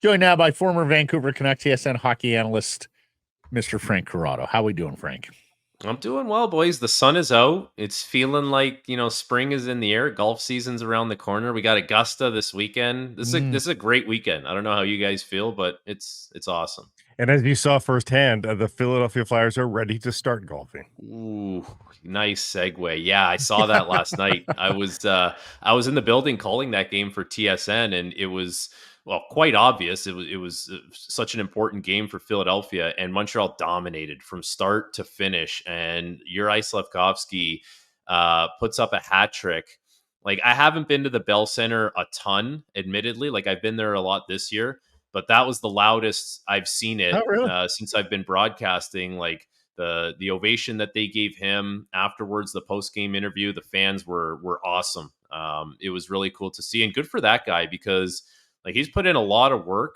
Joined now by former Vancouver Canucks TSN hockey analyst, Mr. Frank Corrado. How we doing, Frank? I'm doing well, boys. The sun is out. It's feeling like, spring is in the air. Golf season's around the corner. We got Augusta this weekend. This is a great weekend. I don't know how you guys feel, but it's awesome. And as you saw firsthand, the Philadelphia Flyers are ready to start golfing. Ooh, nice segue. Yeah, I saw that last night. I was in the building calling that game for TSN, and it was quite obvious. It was such an important game for Philadelphia, and Montreal dominated from start to finish. And Juraj Slafkovsky puts up a hat trick. Like, I haven't been to the Bell Center a ton, admittedly. Like, I've been there a lot this year, but that was the loudest I've seen it since I've been broadcasting. Like, the ovation that they gave him afterwards, the post game interview, the fans were awesome. It was really cool to see, and good for that guy because like he's put in a lot of work,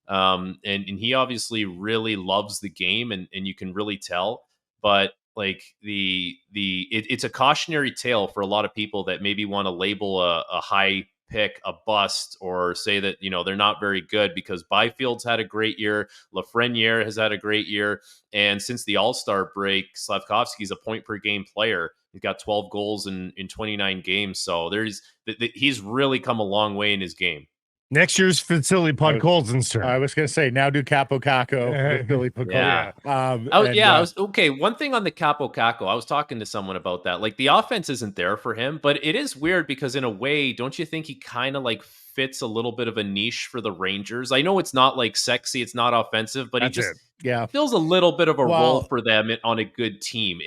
and he obviously really loves the game, and you can really tell. But like it's a cautionary tale for a lot of people that maybe want to label a high pick a bust or say that they're not very good, because Byfield's had a great year, Lafreniere has had a great year, and since the All-Star break, Slavkovsky's a point per game player. He's got 12 goals in 29 games, so he's really come a long way in his game. Next year's Vasily Podkolzin's turn. I was going to say, now do Kappo Kakko with Billy Podkolzin. I was okay. One thing on the Kappo Kakko, I was talking to someone about that. Like, the offense isn't there for him, but it is weird because in a way, don't you think he kind of like fits a little bit of a niche for the Rangers? I know it's not like sexy, it's not offensive, but he just fills a little bit of a role for them on a good team.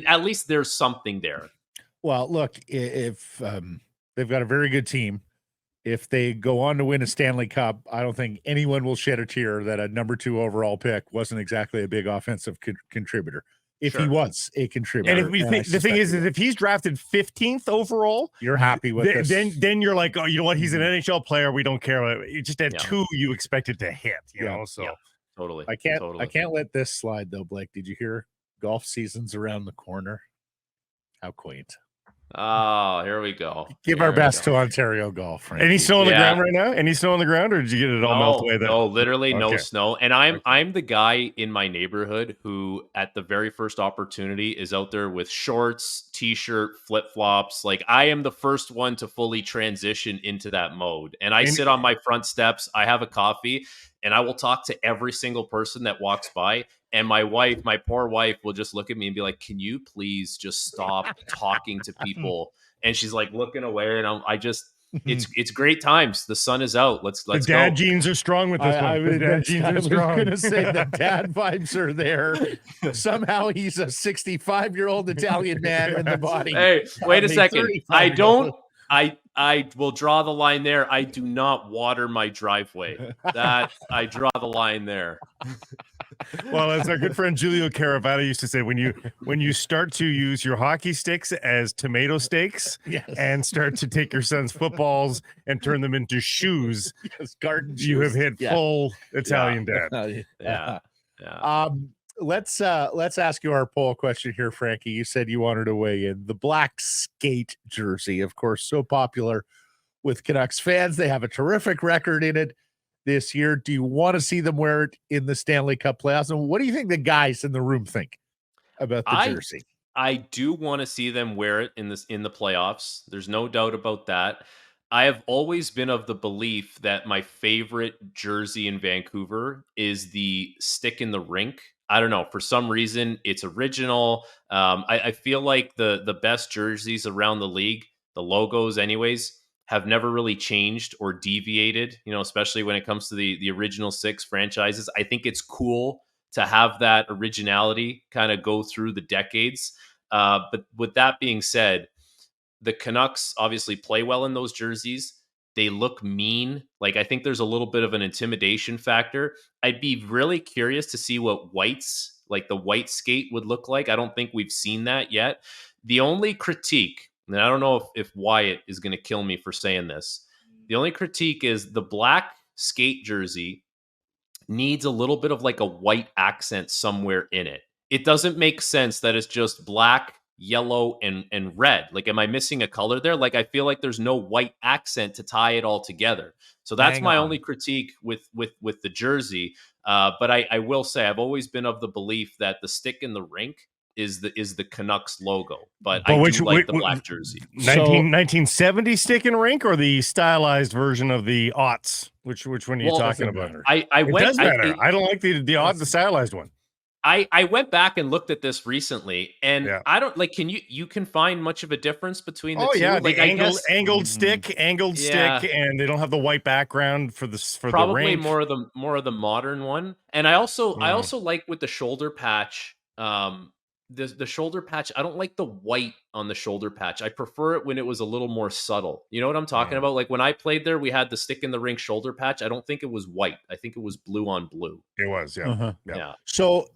At least there's something there. Well, look, if they've got a very good team, if they go on to win a Stanley Cup, I don't think anyone will shed a tear that a number 2 overall pick wasn't exactly a big offensive contributor. If he was a contributor. And the thing is if he's drafted 15th overall, you're happy with this. Then you're like, oh, you know what? He's an NHL player. We don't care. You just had 2 you expected to hit, you know? So totally. I can't let this slide though, Blake. Did you hear golf season's around the corner? How quaint. Oh, here we go. Give our best to Ontario Golf. And he's still on the ground right now? And he's still on the ground, or did you get it all melt away there? No, literally no snow. And I'm the guy in my neighborhood who, at the very first opportunity, is out there with shorts, t-shirt, flip-flops. Like, I am the first one to fully transition into that mode. And I sit on my front steps, I have a coffee, and I will talk to every single person that walks by. And my poor wife, will just look at me and be like, "Can you please just stop talking to people?" And she's like looking away, and it's great times. The sun is out. Let's the dad genes are strong with this one. I was going to say the dad vibes are there. Somehow he's a 65-year-old Italian man in the body. Hey, wait a second. I will draw the line there. I do not water my driveway. That I draw the line there. Well, as our good friend Giulio Caravata used to say, when you start to use your hockey sticks as tomato steaks and start to take your son's footballs and turn them into shoes, garden shoes, you have hit full Italian dad. Yeah. Let's ask you our poll question here, Frankie. You said you wanted to weigh in. The black skate jersey, of course, so popular with Canucks fans. They have a terrific record in it this year. Do you want to see them wear it in the Stanley Cup playoffs? And what do you think the guys in the room think about the jersey? I do want to see them wear it in the playoffs. There's no doubt about that. I have always been of the belief that my favorite jersey in Vancouver is the stick in the rink. I don't know. For some reason, it's original. I feel like the best jerseys around the league, the logos anyways, have never really changed or deviated, especially when it comes to the original 6 franchises. I think it's cool to have that originality kind of go through the decades. But with that being said, the Canucks obviously play well in those jerseys. They look mean. Like, I think there's a little bit of an intimidation factor. I'd be really curious to see what whites, like the white skate, would look like. I don't think we've seen that yet. The only critique, and I don't know if Wyatt is going to kill me for saying this, the only critique is the black skate jersey needs a little bit of like a white accent somewhere in it. It doesn't make sense that it's just black yellow, and red. Like, am I missing a color there? Like, I feel like there's no white accent to tie it all together. So that's Hang my on. only critique with the jersey. But I will say I've always been of the belief that the stick in the rink is the Canucks logo. But I which do like the black jersey. 1970 stick and rink or the stylized version of the aughts? Which one are you Well, talking doesn't about? matter. I It went. does matter. I don't like the stylized one. I went back and looked at this recently, and Yeah. I don't like. Can you can find much of a difference between the Oh two? yeah, Like, the I guess angled stick, yeah, and they don't have the white background for the probably rink. more of the modern one. And I also like with the shoulder patch. The shoulder patch. I don't like the white on the shoulder patch. I prefer it when it was a little more subtle. You know what I'm talking about? Like when I played there, we had the stick in the rink shoulder patch. I don't think it was white. I think it was blue on blue. It was, yeah. Uh-huh. Yeah. So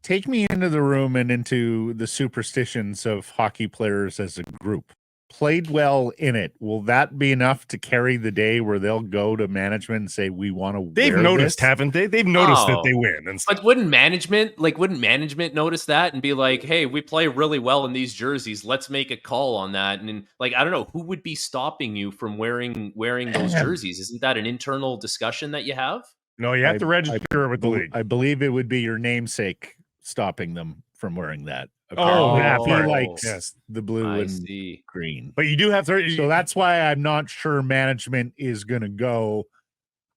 take me into the room and into the superstitions of hockey players as a group. Played well in it. Will that be enough to carry the day where they'll go to management and say, we want to They've wear noticed, this? haven't they? They've noticed that Oh. they win and stuff. But wouldn't management notice that and be like, "Hey, we play really well in these jerseys. Let's make a call on that." And like, I don't know, who would be stopping you from wearing those jerseys? Isn't that an internal discussion that you have? No, you have to register it with the league. I believe it would be your namesake stopping them from wearing that. Oh, that he part. likes Yes. the blue I and see. green. But you do have to. So that's why I'm not sure management is going to go.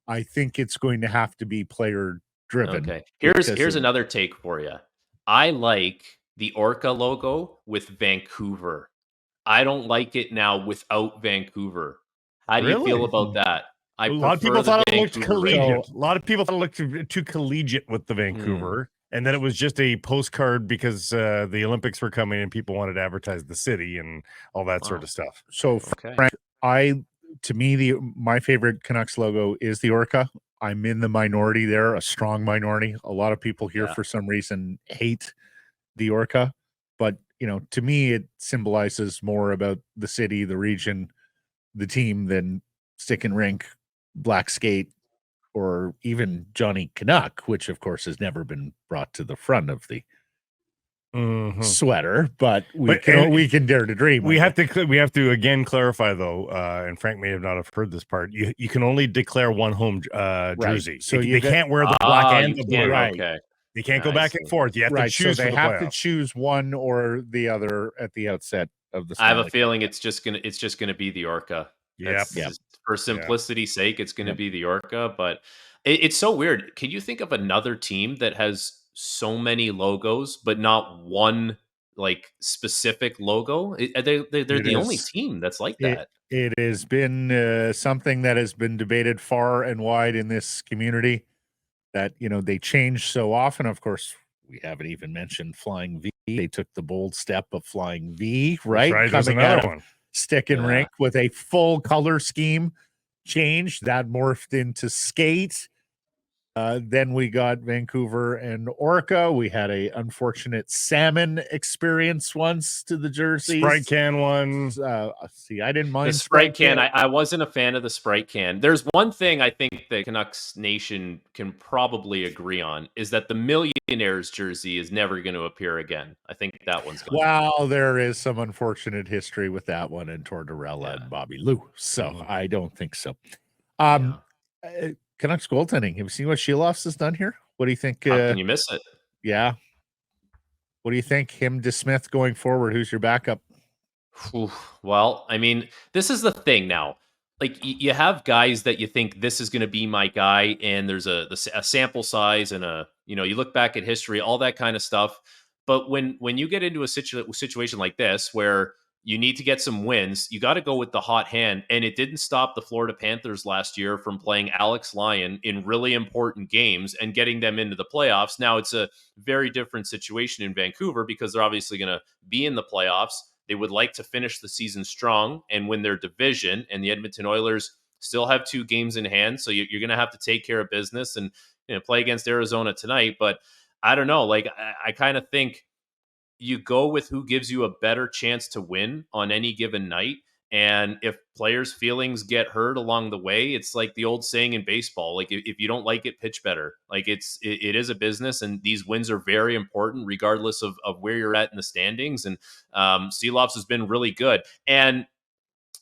I think it's going to have to be player driven. Okay. Here's another take for you. I like the Orca logo with Vancouver. I don't like it now without Vancouver. How do you feel about that? A lot of people thought it looked collegiate. So, A lot of people thought it looked too collegiate with the Vancouver. And then it was just a postcard because the Olympics were coming and people wanted to advertise the city and all that sort of stuff. So, Frank, to me, my favorite Canucks logo is the Orca. I'm in the minority there, a strong minority. A lot of people here, for some reason, hate the Orca. But, to me, it symbolizes more about the city, the region, the team than stick and rink, black skate, or even Johnny Canuck, which of course has never been brought to the front of the sweater, but we can dare to dream. We have to again clarify though, and Frank may not have heard this part. You can only declare one home jersey, so they can't wear the black and the blue. Right. Okay. They can't go back and forth. You have to choose. So they have to choose one or the other at the outset of the. I have a feeling it's just gonna be the Orca. Yeah. For simplicity's sake, it's going to be the Orca, but it's so weird. Can you think of another team that has so many logos, but not one like specific logo? They're the only team that's like that. It has been something that has been debated far and wide in this community. That they change so often. Of course, we haven't even mentioned Flying V. They took the bold step of Flying V, right? There's another one. Stick and rink with a full color scheme change that morphed into skate. Then we got Vancouver and Orca. We had a unfortunate salmon experience once to the jerseys. Sprite can ones. See, I didn't mind the Sprite can. I wasn't a fan of the Sprite can. There's one thing I think the Canucks Nation can probably agree on is that the Millionaires jersey is never going to appear again. I think that one's going. Well, there is some unfortunate history with that one and Tortorella and Bobby Lou, so I don't think so. Canucks goaltending. Have you seen what Silovs has done here? What do you think? How can you miss it? Yeah. What do you think? Him to Smith going forward. Who's your backup? Well, I mean, this is the thing now. Like you have guys that you think this is going to be my guy, and there's a sample size and you look back at history, all that kind of stuff. But when you get into a situation like this where you need to get some wins, you got to go with the hot hand. And it didn't stop the Florida Panthers last year from playing Alex Lyon in really important games and getting them into the playoffs. Now it's a very different situation in Vancouver because they're obviously going to be in the playoffs. They would like to finish the season strong and win their division. And the Edmonton Oilers still have 2 games in hand. So you're going to have to take care of business and play against Arizona tonight. But I don't know. Like, I kind of think you go with who gives you a better chance to win on any given night. And if players' feelings get hurt along the way, it's like the old saying in baseball, like if you don't like it, pitch better. Like it is a business, and these wins are very important regardless of where you're at in the standings. And Silovs has been really good. And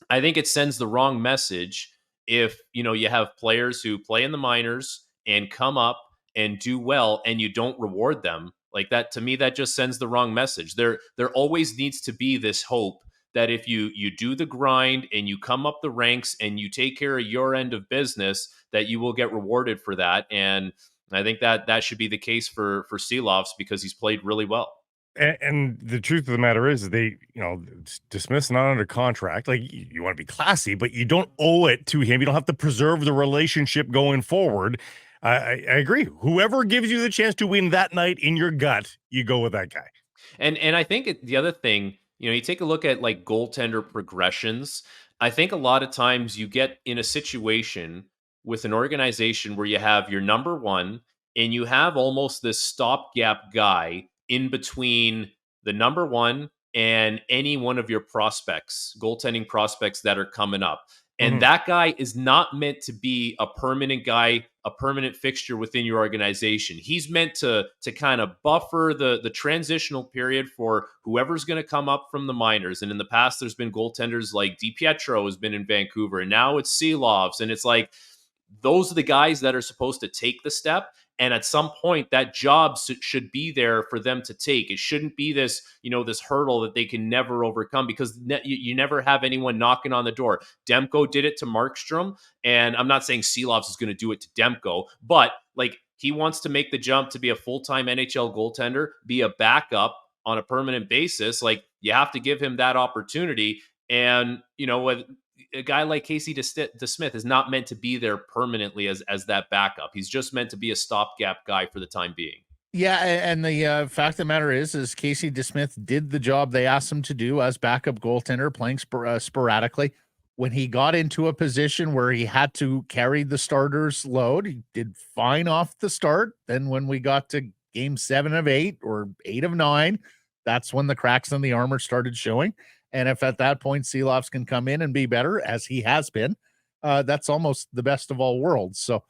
I think it sends the wrong message if, you have players who play in the minors and come up and do well and you don't reward them. Like that, to me, that just sends the wrong message. There always needs to be this hope that if you do the grind and you come up the ranks and you take care of your end of business, that you will get rewarded for that. And I think that should be the case for Silovs, because he's played really well. And the truth of the matter is they, dismiss not under contract. Like, you want to be classy, but you don't owe it to him. You don't have to preserve the relationship going forward. I agree. Whoever gives you the chance to win that night in your gut, you go with that guy. And I think the other thing, you take a look at like goaltender progressions. I think a lot of times you get in a situation with an organization where you have your number one and you have almost this stopgap guy in between the number one and any one of your prospects, goaltending prospects that are coming up. And that guy is not meant to be a permanent guy, a permanent fixture within your organization. He's meant to kind of buffer the transitional period for whoever's going to come up from the minors. And in the past, there's been goaltenders like DiPietro has been in Vancouver, and now it's Silovs. And it's like, those are the guys that are supposed to take the step. And at some point, that job should be there for them to take. It shouldn't be this, this hurdle that they can never overcome, because you never have anyone knocking on the door. Demko did it to Markstrom, and I'm not saying Silovs is going to do it to Demko, but like, he wants to make the jump to be a full-time NHL goaltender, be a backup on a permanent basis. Like, you have to give him that opportunity. And, a guy like Casey DeSmith is not meant to be there permanently as that backup. He's just meant to be a stopgap guy for the time being. Yeah, and the fact of the matter is Casey DeSmith did the job they asked him to do as backup goaltender, playing sporadically. When he got into a position where he had to carry the starter's load, he did fine off the start. Then when we got to game 7 of 8 or 8 of 9, that's when the cracks in the armor started showing. And if at that point Silovs can come in and be better, as he has been, that's almost the best of all worlds. So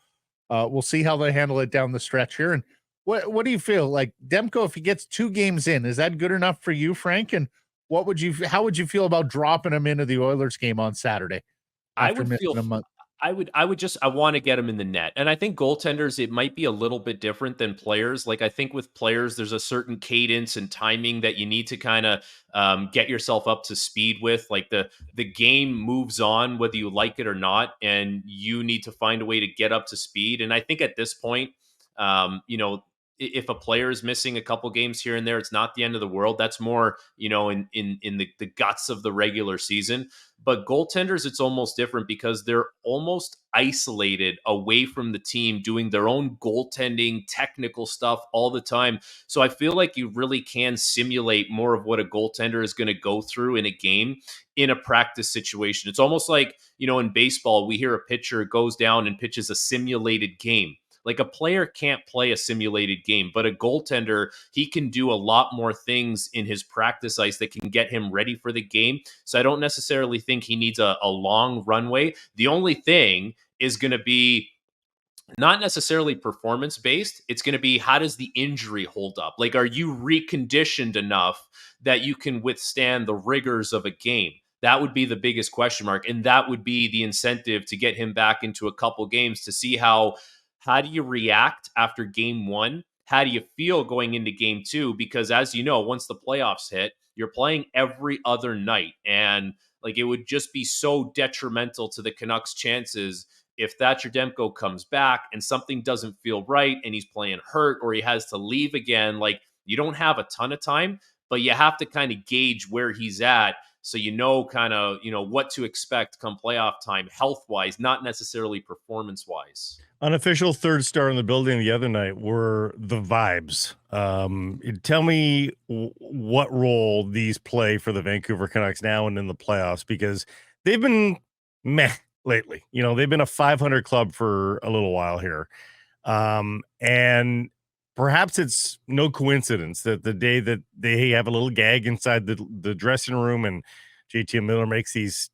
we'll see how they handle it down the stretch here. And what do you feel like Demko, if he gets 2 games in, is that good enough for you, Frank? And how would you feel about dropping him into the Oilers game on Saturday? I would feel a month? I want to get him in the net. And I think goaltenders, it might be a little bit different than players. Like, I think with players, there's a certain cadence and timing that you need to kind of get yourself up to speed with. Like, the game moves on whether you like it or not, and you need to find a way to get up to speed. And I think at this point, if a player is missing a couple games here and there, it's not the end of the world. That's more, in the guts of the regular season. But goaltenders, it's almost different, because they're almost isolated away from the team, doing their own goaltending technical stuff all the time. So I feel like you really can simulate more of what a goaltender is going to go through in a game in a practice situation. It's almost like, in baseball, we hear a pitcher goes down and pitches a simulated game. Like, a player can't play a simulated game, but a goaltender, he can do a lot more things in his practice ice that can get him ready for the game. So I don't necessarily think he needs a long runway. The only thing is going to be not necessarily performance based. It's going to be, how does the injury hold up? Like, are you reconditioned enough that you can withstand the rigors of a game? That would be the biggest question mark. And that would be the incentive to get him back into a couple games to see how do you react after game 1? How do you feel going into game 2? Because as you know, once the playoffs hit, you're playing every other night. And like, it would just be so detrimental to the Canucks' chances if Thatcher Demko comes back and something doesn't feel right and he's playing hurt or he has to leave again. Like, you don't have a ton of time, but you have to kind of gauge where he's at, so kind of what to expect come playoff time, health-wise, not necessarily performance-wise. Unofficial third star in the building the other night were the vibes. Tell me what role these play for the Vancouver Canucks now and in the playoffs, because they've been meh lately. They've been a 500 club for a little while here. And perhaps it's no coincidence that the day that they have a little gag inside the dressing room and JT Miller makes these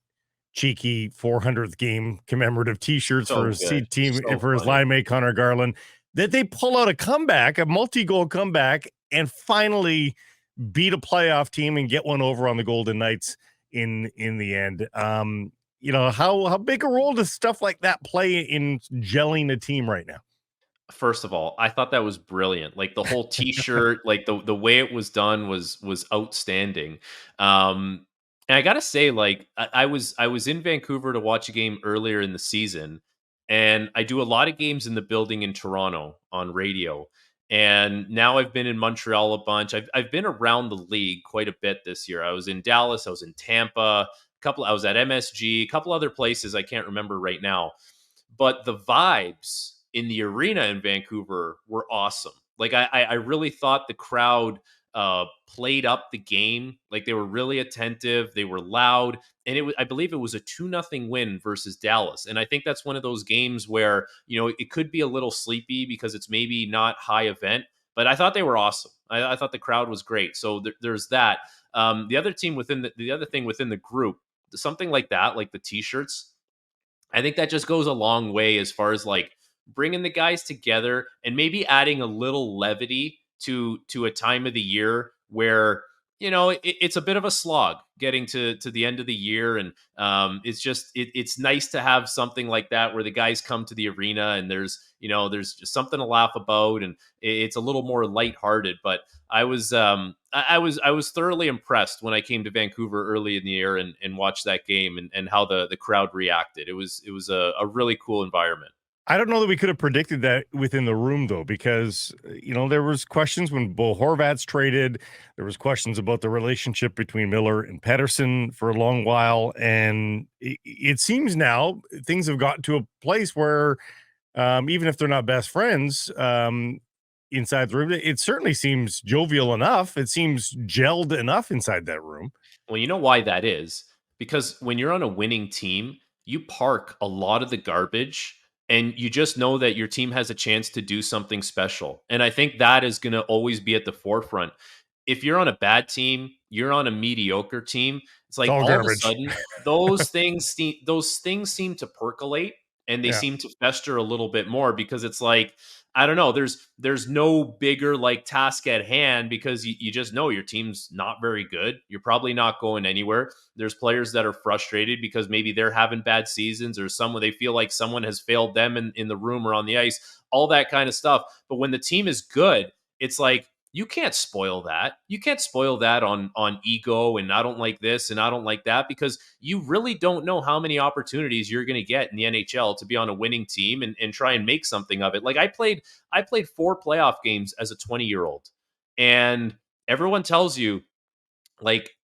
cheeky 400th game commemorative T-shirts for his team, for his line mate Connor Garland, that they pull out a comeback, a multi-goal comeback, and finally beat a playoff team and get one over on the Golden Knights in the end. How big a role does stuff like that play in gelling a team right now? First of all, I thought that was brilliant. Like the whole T-shirt, like the way it was done was outstanding. And I gotta say, like I was in Vancouver to watch a game earlier in the season, and I do a lot of games in the building in Toronto on radio. And now I've been in Montreal a bunch. I've been around the league quite a bit this year. I was in Dallas, I was in Tampa, I was at MSG, a couple other places I can't remember right now. But the vibes in the arena in Vancouver were awesome. Like I really thought the crowd played up the game. Like they were really attentive, they were loud, and I believe it was a 2-0 win versus Dallas. And I think that's one of those games where it could be a little sleepy because it's maybe not high event. But I thought they were awesome. I thought the crowd was great. So there's that. The other thing within the group, something like that, like the T-shirts. I think that just goes a long way as far as like bringing the guys together and maybe adding a little levity to a time of the year where it's a bit of a slog getting to the end of the year, and it's nice to have something like that where the guys come to the arena and there's just something to laugh about, and it's a little more lighthearted. But I was thoroughly impressed when I came to Vancouver early in the year and watched that game and how the crowd reacted. It was a really cool environment. I don't know that we could have predicted that within the room, though, because, there was questions when Bo Horvat's traded. There was questions about the relationship between Miller and Pettersson for a long while. And it seems now things have gotten to a place where even if they're not best friends inside the room, it certainly seems jovial enough. It seems gelled enough inside that room. Well, you know why that is? Because when you're on a winning team, you park a lot of the garbage and you just know that your team has a chance to do something special. And I think that is going to always be at the forefront. If you're on a bad team, you're on a mediocre team, it's like all garbage. of a sudden those things seem to percolate, and they seem to fester a little bit more because it's like, I don't know, there's no bigger like task at hand because you just know your team's not very good. You're probably not going anywhere. There's players that are frustrated because maybe they're having bad seasons, or they feel like someone has failed them in the room or on the ice, all that kind of stuff. But when the team is good, it's like, you can't spoil that. You can't spoil that on ego and I don't like this and I don't like that, because you really don't know how many opportunities you're going to get in the NHL to be on a winning team and try and make something of it. Like I played 4 playoff games as a 20-year-old, and everyone tells you, like,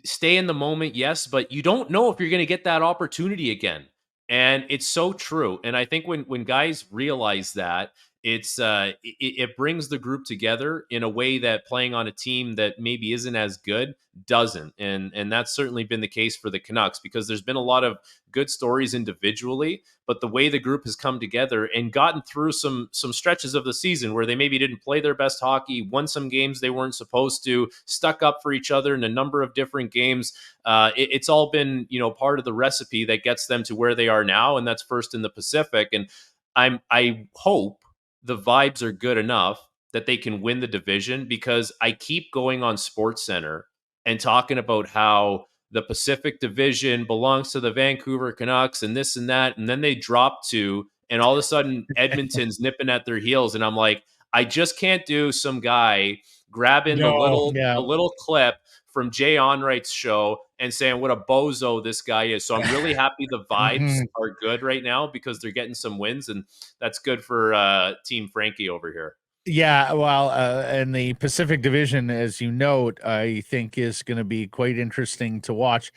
stay in the moment, yes, but you don't know if you're going to get that opportunity again. And it's so true. And I think when guys realize that, it brings the group together in a way that playing on a team that maybe isn't as good doesn't. And that's certainly been the case for the Canucks, because there's been a lot of good stories individually, but the way the group has come together and gotten through some stretches of the season where they maybe didn't play their best hockey, won some games they weren't supposed to, stuck up for each other in a number of different games. It's all been part of the recipe that gets them to where they are now, and that's first in the Pacific. And I hope the vibes are good enough that they can win the division, because I keep going on SportsCenter and talking about how the Pacific Division belongs to the Vancouver Canucks and this and that, and then they drop 2, and all of a sudden Edmonton's nipping at their heels, and I'm like, I just can't do some guy grabbing the little clip from Jay Onright's show and saying what a bozo this guy is. So I'm really happy the vibes are good right now because they're getting some wins, and that's good for Team Frankei over here. Yeah, well, and the Pacific Division, as you note, I think is going to be quite interesting to watch.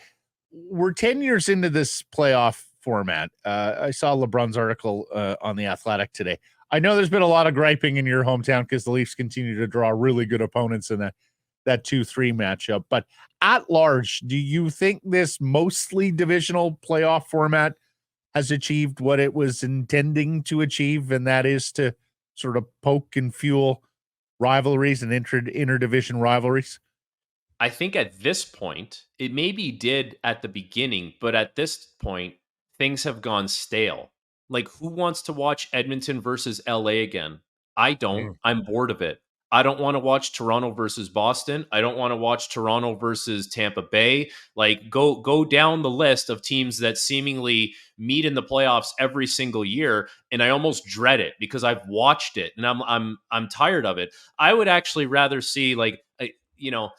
We're 10 years into this playoff format. I saw LeBron's article on The Athletic today. I know there's been a lot of griping in your hometown because the Leafs continue to draw really good opponents in that 2-3 matchup. But at large, do you think this mostly divisional playoff format has achieved what it was intending to achieve, and that is to sort of poke and fuel rivalries and interdivision rivalries? I think at this point, it maybe did at the beginning, but at this point, things have gone stale. Like, who wants to watch Edmonton versus LA again? I don't. I'm bored of it. I don't want to watch Toronto versus Boston. I don't want to watch Toronto versus Tampa Bay. Like, go down the list of teams that seemingly meet in the playoffs every single year, and I almost dread it because I've watched it and I'm tired of it. I would actually rather see like you know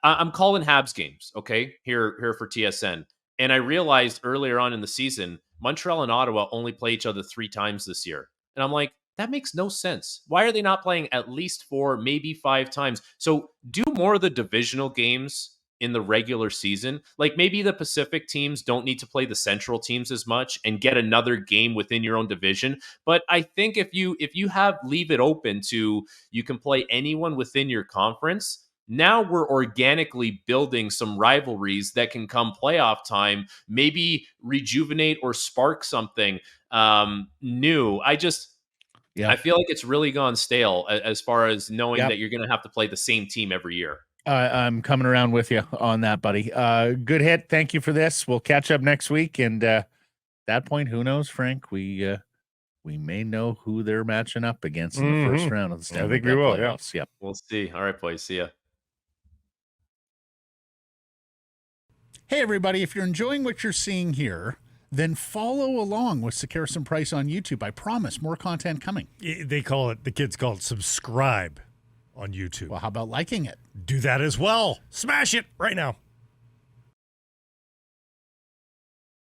I'm calling Habs games, okay, here for TSN. And I realized earlier on in the season, Montreal and Ottawa only play each other 3 times this year. And I'm like, that makes no sense. Why are they not playing at least 4, maybe 5 times? So do more of the divisional games in the regular season. Like maybe the Pacific teams don't need to play the Central teams as much and get another game within your own division. But I think if you have leave it open to you can play anyone within your conference, now we're organically building some rivalries that can come playoff time, maybe rejuvenate or spark something new. I feel like it's really gone stale as far as knowing that you're going to have to play the same team every year. I'm coming around with you on that, buddy. Good hit. Thank you for this. We'll catch up next week. And that point, who knows, Frank? We may know who they're matching up against in the first round of the Stanley I think we will. playoffs. Yeah. Yep. We'll see. All right, boys. See ya. Hey, everybody, if you're enjoying what you're seeing here, then follow along with Sekeres and Price on YouTube. I promise more content coming. The kids call it subscribe on YouTube. Well, how about liking it? Do that as well. Smash it right now.